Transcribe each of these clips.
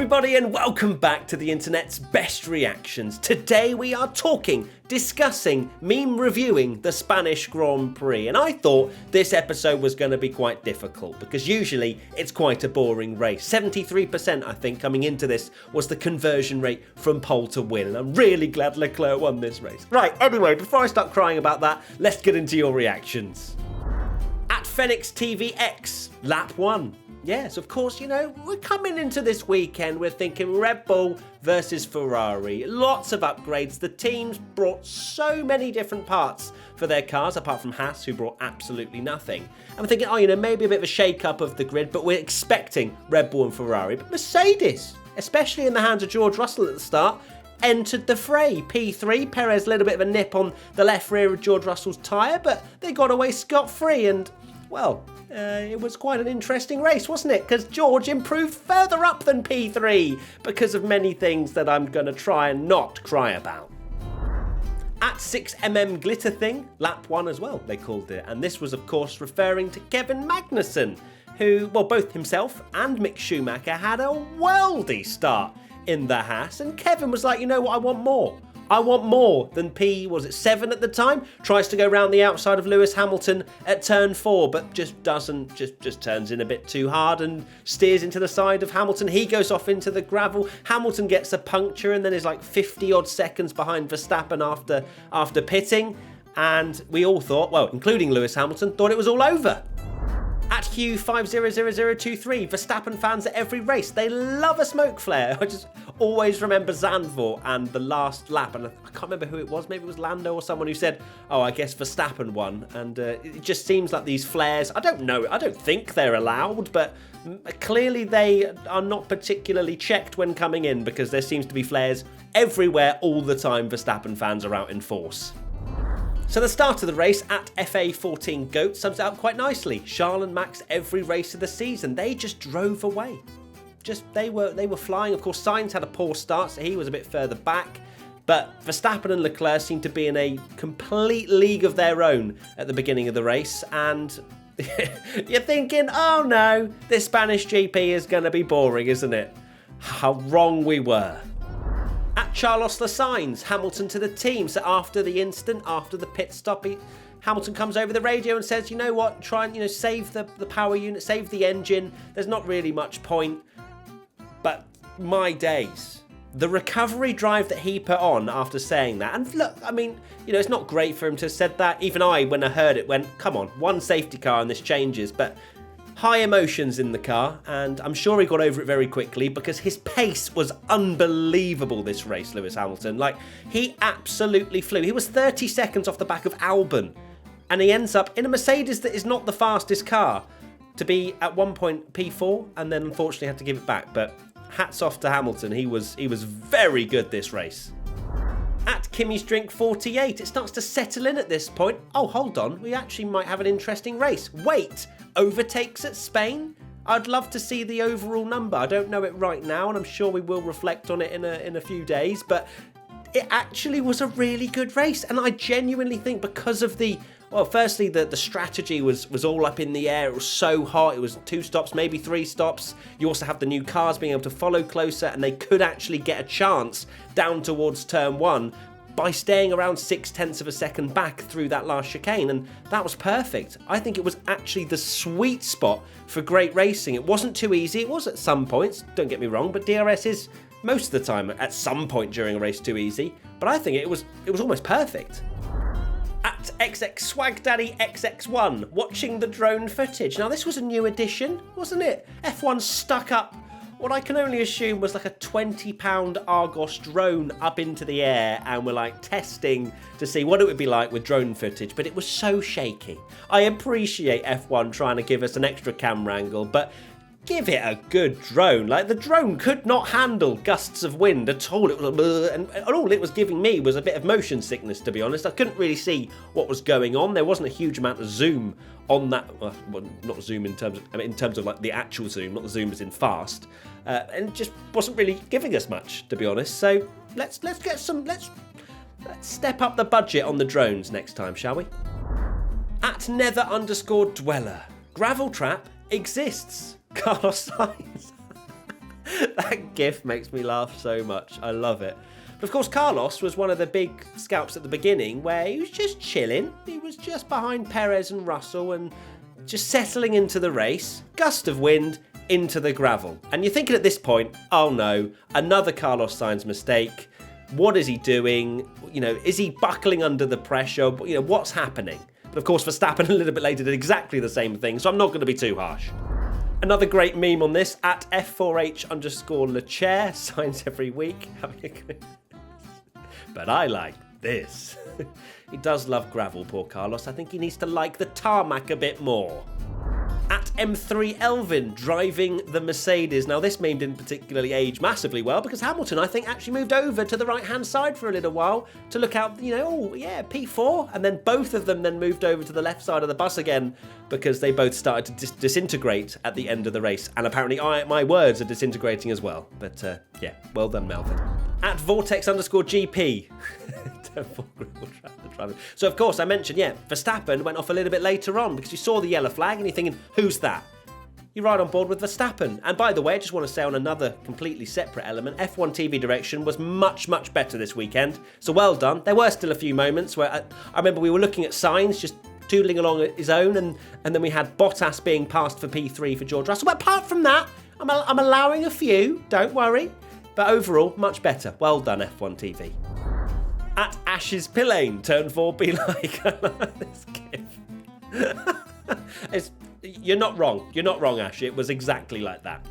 everybody, and welcome back to the internet's best reactions. Today we are discussing, reviewing the Spanish Grand Prix. And I thought this episode was going to be quite difficult because usually it's quite a boring race. 73%, I think, coming into this was the conversion rate from pole to win. And I'm really glad Leclerc won this race. Right, anyway, before I start crying about that, let's get into your reactions. At Phoenix TVX, lap 1. Yes, of course, we're coming into this weekend, we're thinking Red Bull versus Ferrari. Lots of upgrades. The teams brought so many different parts for their cars, apart from Haas, who brought absolutely nothing. And we're thinking, maybe a bit of a shake-up of the grid, but we're expecting Red Bull and Ferrari. But Mercedes, especially in the hands of George Russell at the start, entered the fray. P3, Perez a little bit of a nip on the left rear of George Russell's tyre, but they got away scot-free and, well, it was quite an interesting race, wasn't it? Because George improved further up than P3 because of many things that I'm going to try and not cry about. At 6mm Glitter Thing, lap 1 as well, they called it. And this was, of course, referring to Kevin Magnussen, who, well, both himself and Mick Schumacher had a worldy start in the Haas. And Kevin was like, you know what, I want more. I want more than P7 at the time. Tries to go round the outside of Lewis Hamilton at turn 4, but just turns in a bit too hard and steers into the side of Hamilton. He goes off into the gravel. Hamilton gets a puncture and then is like 50 odd seconds behind Verstappen after pitting. And we all thought, well, including Lewis Hamilton, thought it was all over. At Hugh500023, Verstappen fans at every race, they love a smoke flare. I just always remember Zandvoort and the last lap, and I can't remember who it was, maybe it was Lando or someone who said, oh, I guess Verstappen won. And it just seems like these flares, I don't know, I don't think they're allowed, but clearly they are not particularly checked when coming in because there seems to be flares everywhere all the time. Verstappen fans are out in force. So the start of the race at FA14 GOAT sums it up quite nicely. Charles and Max every race of the season. They just drove away. They were flying. Of course, Sainz had a poor start, so he was a bit further back. But Verstappen and Leclerc seemed to be in a complete league of their own at the beginning of the race. And you're thinking, oh no, this Spanish GP is going to be boring, isn't it? How wrong we were. At Carlos Sainz, Hamilton to the team. So after the incident, after the pit stop, Hamilton comes over the radio and says, you know what, try and save the power unit, save the engine. There's not really much point. But my days, the recovery drive that he put on after saying that, and look, I mean, it's not great for him to have said that. Even I, when I heard it, went, come on, one safety car and this changes. But high emotions in the car, and I'm sure he got over it very quickly because his pace was unbelievable this race, Lewis Hamilton. Like, he absolutely flew. He was 30 seconds off the back of Albon, and he ends up in a Mercedes that is not the fastest car to be at one point P4, and then unfortunately had to give it back. But hats off to Hamilton. He was very good this race. At Kimmy's Drink 48, it starts to settle in at this point. Oh, hold on, we actually might have an interesting race. Wait, overtakes at Spain? I'd love to see the overall number. I don't know it right now, and I'm sure we will reflect on it in a few days, but it actually was a really good race, and I genuinely think because of firstly, the strategy was all up in the air. It was so hot. It was 2 stops, maybe 3 stops. You also have the new cars being able to follow closer, and they could actually get a chance down towards turn 1 by staying around 0.6 of a second back through that last chicane, and that was perfect. I think it was actually the sweet spot for great racing. It wasn't too easy. It was at some points, don't get me wrong, but DRS is most of the time at some point during a race too easy, but I think it was almost perfect. At XX Swag Daddy XX1, watching the drone footage. Now, this was a new addition, wasn't it? F1 stuck up what I can only assume was like a £20 Argos drone up into the air, and we're like testing to see what it would be like with drone footage, but it was so shaky. I appreciate F1 trying to give us an extra camera angle, but give it a good drone. Like, the drone could not handle gusts of wind at all. It was and all it was giving me was a bit of motion sickness, to be honest. I couldn't really see what was going on. There wasn't a huge amount of zoom on that. Well, not zoom in terms of like the actual zoom, not the zoom as in fast. And it just wasn't really giving us much, to be honest. So let's step up the budget on the drones next time, shall we? At Nether_Dweller, gravel trap exists. Carlos Sainz. That gif makes me laugh so much. I love it. But of course, Carlos was one of the big scalps at the beginning where he was just chilling. He was just behind Perez and Russell and just settling into the race. Gust of wind into the gravel. And you're thinking at this point, oh no, another Carlos Sainz mistake. What is he doing? Is he buckling under the pressure? What's happening? But of course, Verstappen a little bit later did exactly the same thing, so I'm not going to be too harsh. Another great meme on this, at F4H_Lechair, signs every week. But I like this. He does love gravel, poor Carlos. I think he needs to like the tarmac a bit more. At M3 Elvin, driving the Mercedes. Now, this meme didn't particularly age massively well because Hamilton, I think, actually moved over to the right-hand side for a little while to look out, P4. And then both of them then moved over to the left side of the bus again because they both started to disintegrate at the end of the race. And apparently my words are disintegrating as well. But, well done, Melvin. At Vortex_GP. So, of course, I mentioned, Verstappen went off a little bit later on because you saw the yellow flag and you're thinking, who's that? You're right on board with Verstappen. And by the way, I just want to say on another completely separate element, F1 TV direction was much, much better this weekend. So well done. There were still a few moments where I remember we were looking at Sainz just toodling along at his own and then we had Bottas being passed for P3 for George Russell. But apart from that, I'm allowing a few, don't worry. But overall, much better. Well done, F1 TV. At Ash's Pillane, turn 4 be like. I love this gif. You're not wrong. You're not wrong, Ash. It was exactly like that.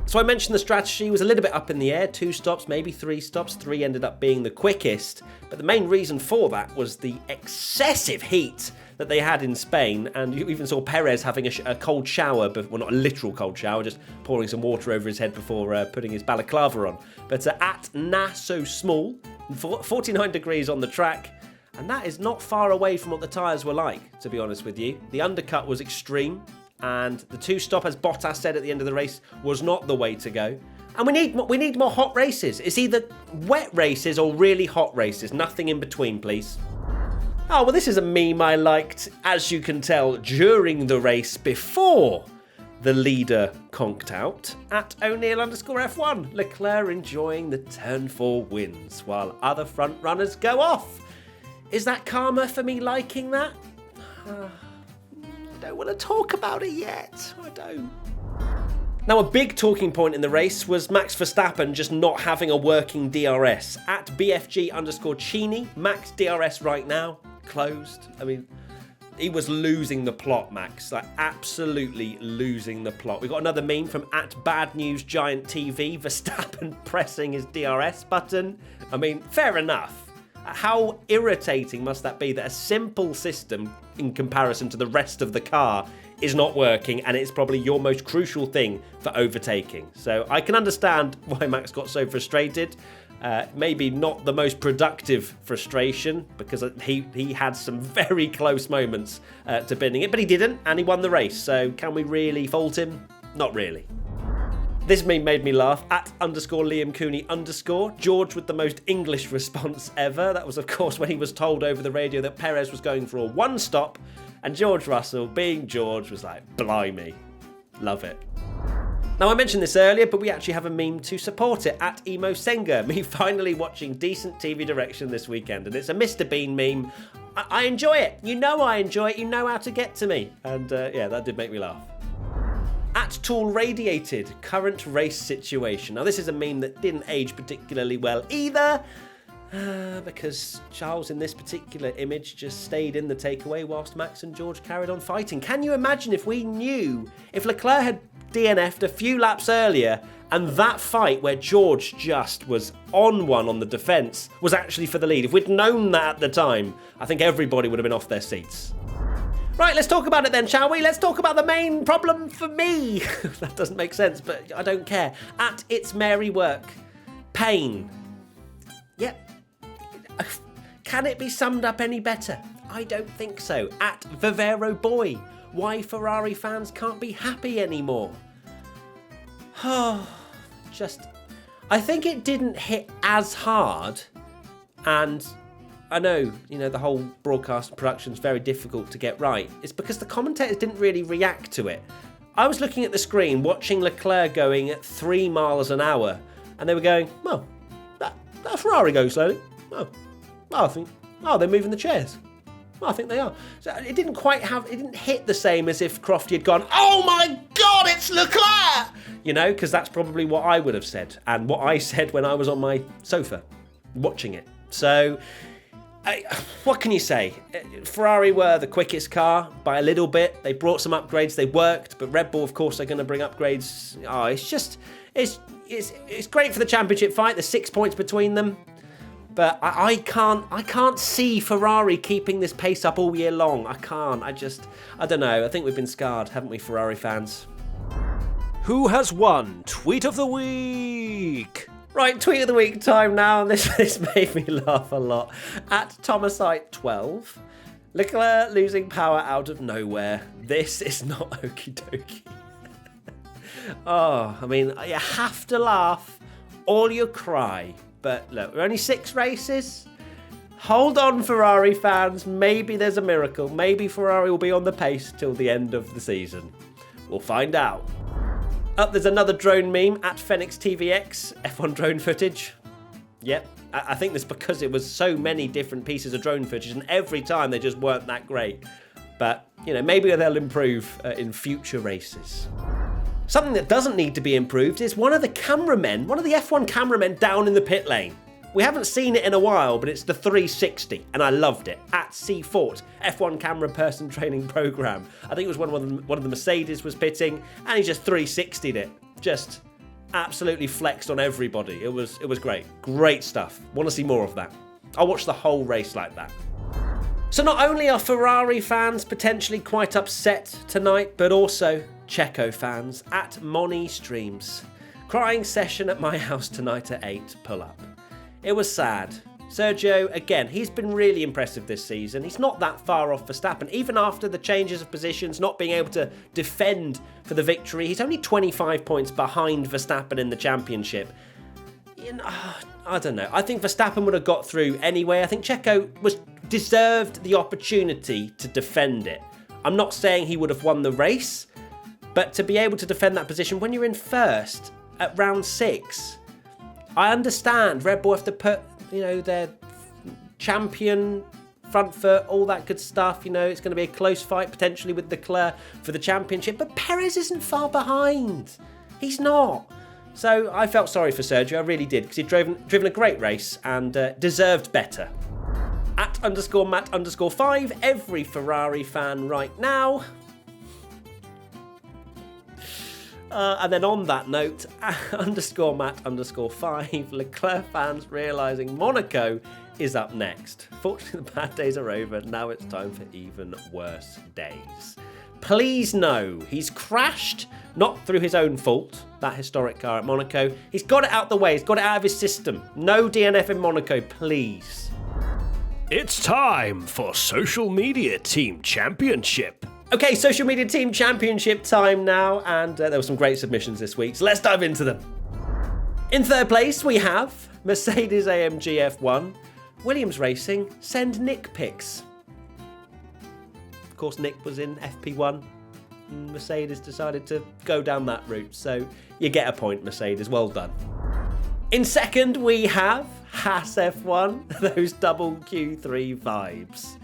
So I mentioned the strategy was a little bit up in the air. 2 stops, maybe 3 stops. 3 ended up being the quickest. But the main reason for that was the excessive heat that they had in Spain. And you even saw Perez having a cold shower. Well, not a literal cold shower, just pouring some water over his head before putting his balaclava on. But at So Small, 49 degrees on the track. And that is not far away from what the tyres were like, to be honest with you. The undercut was extreme. And the 2-stop, as Bottas said at the end of the race, was not the way to go. And we need more hot races. It's either wet races or really hot races. Nothing in between, please. Oh, well, this is a meme I liked, as you can tell, during the race before the leader conked out. At O'Neill_F1, Leclerc enjoying the turn 4 wins while other front runners go off. Is that karma for me liking that? I don't want to talk about it yet. I don't. Now, a big talking point in the race was Max Verstappen just not having a working DRS. At BFG_Cheney, Max DRS right now, closed. I mean, he was losing the plot, Max. Like, absolutely losing the plot. We got another meme from at Bad News Giant TV, Verstappen pressing his DRS button. I mean, fair enough. How irritating must that be that a simple system in comparison to the rest of the car is not working and it's probably your most crucial thing for overtaking. So I can understand why Max got so frustrated. Maybe not the most productive frustration because he had some very close moments to binning it, but he didn't and he won the race. So can we really fault him? Not really. This meme made me laugh. At _Liam Cooney _ George with the most English response ever. That was, of course, when he was told over the radio that Perez was going for a 1-stop, and George Russell, being George, was like, blimey. Love it. Now, I mentioned this earlier, but we actually have a meme to support it. At Emo Senga, me finally watching decent TV direction this weekend, and it's a Mr. Bean meme. I enjoy it. You know I enjoy it. You know how to get to me. And yeah, that did make me laugh. At Tool Radiated, current race situation. Now, this is a meme that didn't age particularly well either, because Charles in this particular image just stayed in the takeaway whilst Max and George carried on fighting. Can you imagine if Leclerc had DNF'd a few laps earlier and that fight where George just was on one on the defence was actually for the lead? If we'd known that at the time, I think everybody would have been off their seats. Right, let's talk about it then, shall we? Let's talk about the main problem for me. That doesn't make sense, but I don't care. At It's Mary Work, pain. Yep. Can it be summed up any better? I don't think so. At Vivero Boy, why Ferrari fans can't be happy anymore. Oh, I think it didn't hit as hard, and I know, the whole broadcast production is very difficult to get right. It's because the commentators didn't really react to it. I was looking at the screen, watching Leclerc going at 3 miles an hour, and they were going, well, that Ferrari goes slowly. They're moving the chairs. Well, I think they are. So it didn't hit the same as if Crofty had gone, oh my God, it's Leclerc! Because that's probably what I would have said, and what I said when I was on my sofa watching it. So, what can you say? Ferrari were the quickest car by a little bit. They brought some upgrades, they worked, but Red Bull, of course, are going to bring upgrades. Oh, it's great for the championship fight. There's 6 points between them. But I can't see Ferrari keeping this pace up all year long. I can't. I don't know. I think we've been scarred, haven't we, Ferrari fans? Who has won? Tweet of the week. Right, tweet of the week time now. And this made me laugh a lot. At Thomasite12, Leclerc losing power out of nowhere. This is not okie dokie. Oh, I mean, you have to laugh or you cry. But look, we're only 6 races. Hold on, Ferrari fans. Maybe there's a miracle. Maybe Ferrari will be on the pace till the end of the season. We'll find out. Up, there's another drone meme at PhoenixTVX. F1 drone footage. Yep. I think that's because it was so many different pieces of drone footage, and every time they just weren't that great. But, maybe they'll improve in future races. Something that doesn't need to be improved is one of the F1 cameramen down in the pit lane. We haven't seen it in a while, but it's the 360, and I loved it. At C-Fort, F1 camera person training program. I think it was one of the Mercedes was pitting, and he just 360'd it. Just absolutely flexed on everybody. It was great. Great stuff. Want to see more of that. I'll watch the whole race like that. So not only are Ferrari fans potentially quite upset tonight, but also Checo fans at Moni Streams. Crying session at my house tonight at 8, pull up. It was sad. Sergio, again, he's been really impressive this season. He's not that far off Verstappen. Even after the changes of positions, not being able to defend for the victory, he's only 25 points behind Verstappen in the championship. I don't know. I think Verstappen would have got through anyway. I think Checo deserved the opportunity to defend it. I'm not saying he would have won the race, but to be able to defend that position when you're in first at round 6, I understand Red Bull have to put, their champion, front foot, all that good stuff. It's going to be a close fight potentially with Leclerc for the championship, but Perez isn't far behind. He's not. So I felt sorry for Sergio, I really did, because he'd driven a great race and deserved better. At _Matt_5, every Ferrari fan right now. And then on that note, _Matt_5, Leclerc fans realising Monaco is up next. Fortunately, the bad days are over. Now it's time for even worse days. Please know he's crashed, not through his own fault, that historic car at Monaco. He's got it out the way. He's got it out of his system. No DNF in Monaco, please. It's time for Social Media Team Championship. Okay, Social Media Team Championship time now, and there were some great submissions this week, so let's dive into them. In third place, we have Mercedes AMG F1, Williams Racing, send Nick pics. Of course, Nick was in FP1, and Mercedes decided to go down that route, so you get a point, Mercedes, well done. In second, we have Haas F1, those double Q3 vibes.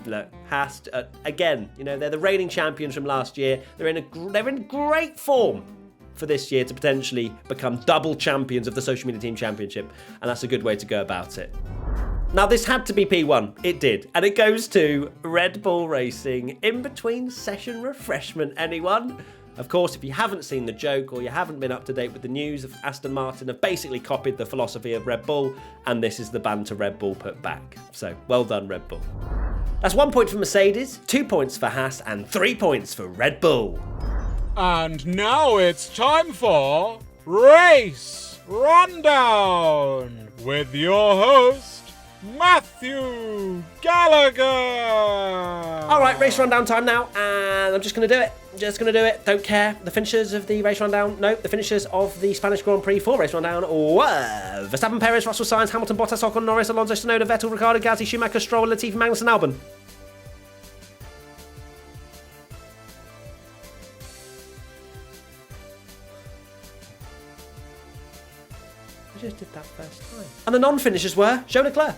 Look, Haas, again, they're the reigning champions from last year. They're in great form for this year to potentially become double champions of the Social Media Team Championship, and that's a good way to go about it. Now, this had to be P1. It did. And it goes to Red Bull Racing in between session refreshment, anyone? Of course, if you haven't seen the joke or you haven't been up to date with the news, of Aston Martin have basically copied the philosophy of Red Bull, and this is the banter Red Bull put back. So, well done, Red Bull. That's 1 point for Mercedes, 2 points for Haas, and 3 points for Red Bull. And now it's time for Race Rundown with your host, Matthew Gallagher. All right, race rundown time now, and I'm just going to do it. Don't care. The finishers of the race rundown. No, the finishers of the Spanish Grand Prix for race rundown were Verstappen, Perez, Russell, Sainz, Hamilton, Bottas, Ocon, Norris, Alonso, Tsunoda, Vettel, Ricciardo, Gasly, Schumacher, Stroll, Latifi, Magnussen, Albon. did that first time. And the non-finishers were Joe Leclerc.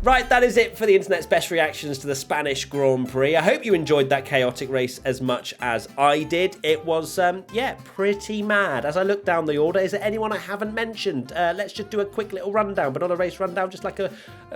Right, that is it for the internet's best reactions to the Spanish Grand Prix. I hope you enjoyed that chaotic race as much as I did. It was, pretty mad. As I look down the order, is there anyone I haven't mentioned? Let's just do a quick little rundown, but not a race rundown, just like a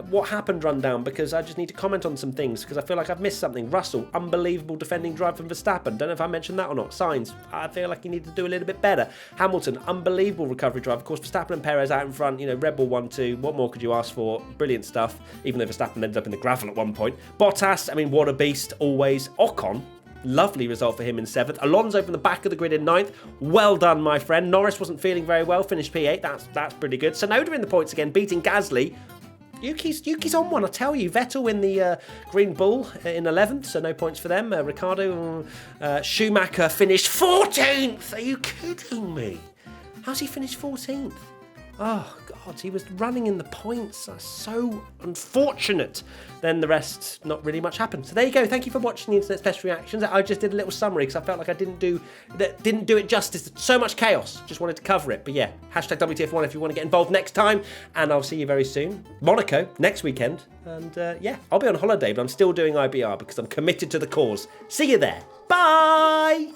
what happened rundown, because I just need to comment on some things, because I feel like I've missed something. Russell, unbelievable defending drive from Verstappen. Don't know if I mentioned that or not. Sainz, I feel like you need to do a little bit better. Hamilton, unbelievable recovery drive. Of course, Verstappen and Perez out in front, Red Bull 1-2. What more could you ask for? Brilliant stuff. Even though Verstappen ended up in the gravel at one point. Bottas, what a beast, always. Ocon, lovely result for him in 7th. Alonso from the back of the grid in 9th. Well done, my friend. Norris wasn't feeling very well, finished P8. That's pretty good. Tsunoda in the points again, beating Gasly. Yuki's on one, I tell you. Vettel in the Green Bull in 11th, so no points for them. Ricardo, Schumacher finished 14th. Are you kidding me? How's he finished 14th? Oh, God, he was running in the points. That's so unfortunate. Then the rest, not really much happened. So there you go. Thank you for watching the Internet's Best Reactions. I just did a little summary because I felt like I didn't do it justice. So much chaos. Just wanted to cover it. But yeah, hashtag WTF1 if you want to get involved next time. And I'll see you very soon. Monaco, next weekend. And I'll be on holiday, but I'm still doing IBR because I'm committed to the cause. See you there. Bye!